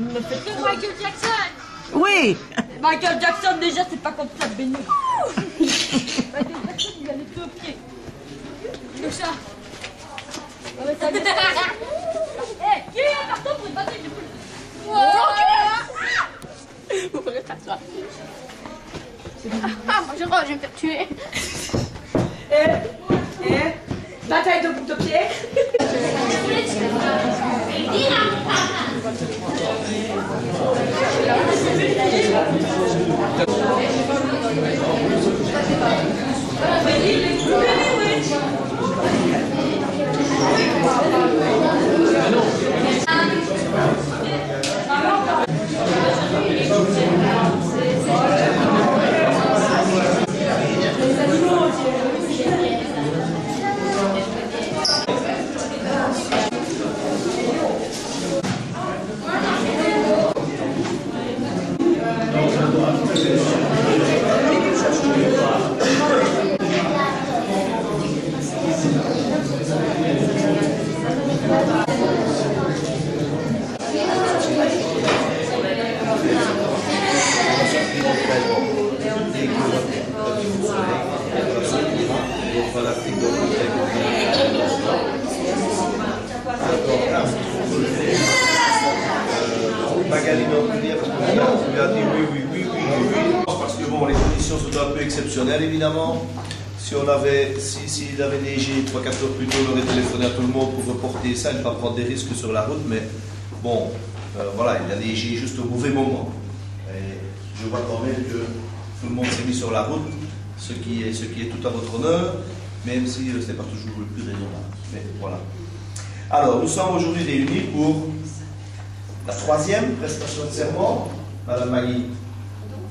me faites que Michael Jackson. Oui. Michael Jackson, déjà, c'est pas comme ça, Benny. Michael Jackson, il a les deux pieds. Le chat. Ah ouais, ça Eh, qui est un carton pour une bataille de poules? Vous pourrez t'asseoir. Ah, moi je crois que je vais me faire tuer. Bataille de pied. Parce que bon, les conditions sont un peu exceptionnelles évidemment. S'il avait neigé 3-4 heures plus tôt, on aurait téléphoné à tout le monde pour reporter ça et ne pas prendre des risques sur la route, mais bon, voilà, il a neigé juste au mauvais moment. Et je vois quand même que tout le monde s'est mis sur la route, ce qui est tout à votre honneur, même si ce n'est pas toujours le plus raisonnable. Mais voilà. Alors, nous sommes aujourd'hui réunis pour la 3e prestation de serment, Madame Magui.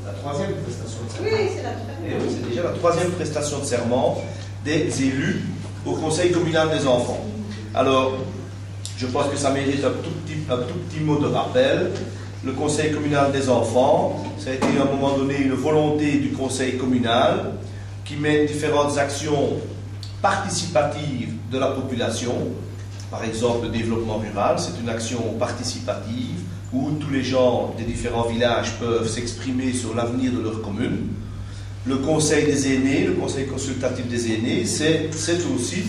La 3e prestation de serment. Oui, c'est la 3e. Oui, c'est déjà la 3e prestation de serment des élus au Conseil communal des enfants. Alors, je pense que ça mérite un tout petit mot de rappel. Le Conseil communal des enfants, ça a été à un moment donné une volonté du Conseil communal qui mène différentes actions participatives de la population. Par exemple, le développement rural, c'est une action participative où tous les gens des différents villages peuvent s'exprimer sur l'avenir de leur commune. Le conseil des aînés, le conseil consultatif des aînés, c'est aussi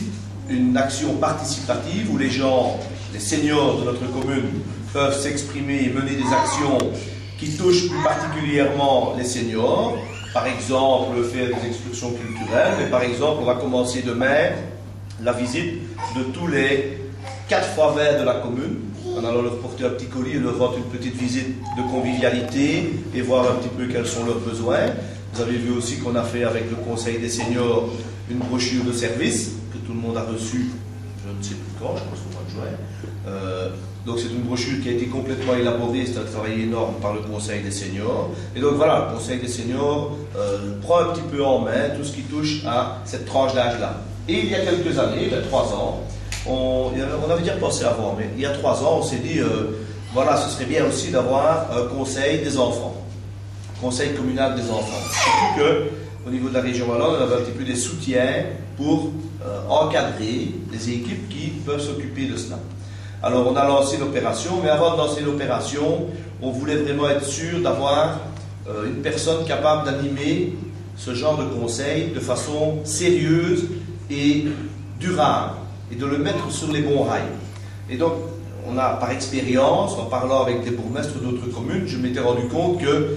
une action participative où les gens, les seniors de notre commune, peuvent s'exprimer et mener des actions qui touchent plus particulièrement les seniors. Par exemple, faire des excursions culturelles. Mais par exemple, on va commencer demain la visite de tous les 4 fois verts de la commune, en allant leur porter un petit colis et leur rendre une petite visite de convivialité et voir un petit peu quels sont leurs besoins. Vous avez vu aussi qu'on a fait avec le Conseil des seniors une brochure de service que tout le monde a reçue, je ne sais plus quand, je pense au mois de juin. Donc c'est une brochure qui a été complètement élaborée, c'est un travail énorme par le Conseil des seniors. Et donc voilà, le Conseil des seniors prend un petit peu en main tout ce qui touche à cette tranche d'âge-là. Et il y a quelques années, il y a 3 ans, on avait déjà pensé avant, mais il y a 3 ans, on s'est dit, voilà, ce serait bien aussi d'avoir un conseil des enfants, conseil communal des enfants. Surtout qu'au niveau de la région wallonne, on avait un petit peu des soutiens pour encadrer les équipes qui peuvent s'occuper de cela. Alors on a lancé l'opération, mais avant de lancer l'opération, on voulait vraiment être sûr d'avoir une personne capable d'animer ce genre de conseil de façon sérieuse et durable, et de le mettre sur les bons rails. Et donc, on a par expérience, en parlant avec des bourgmestres d'autres communes, je m'étais rendu compte que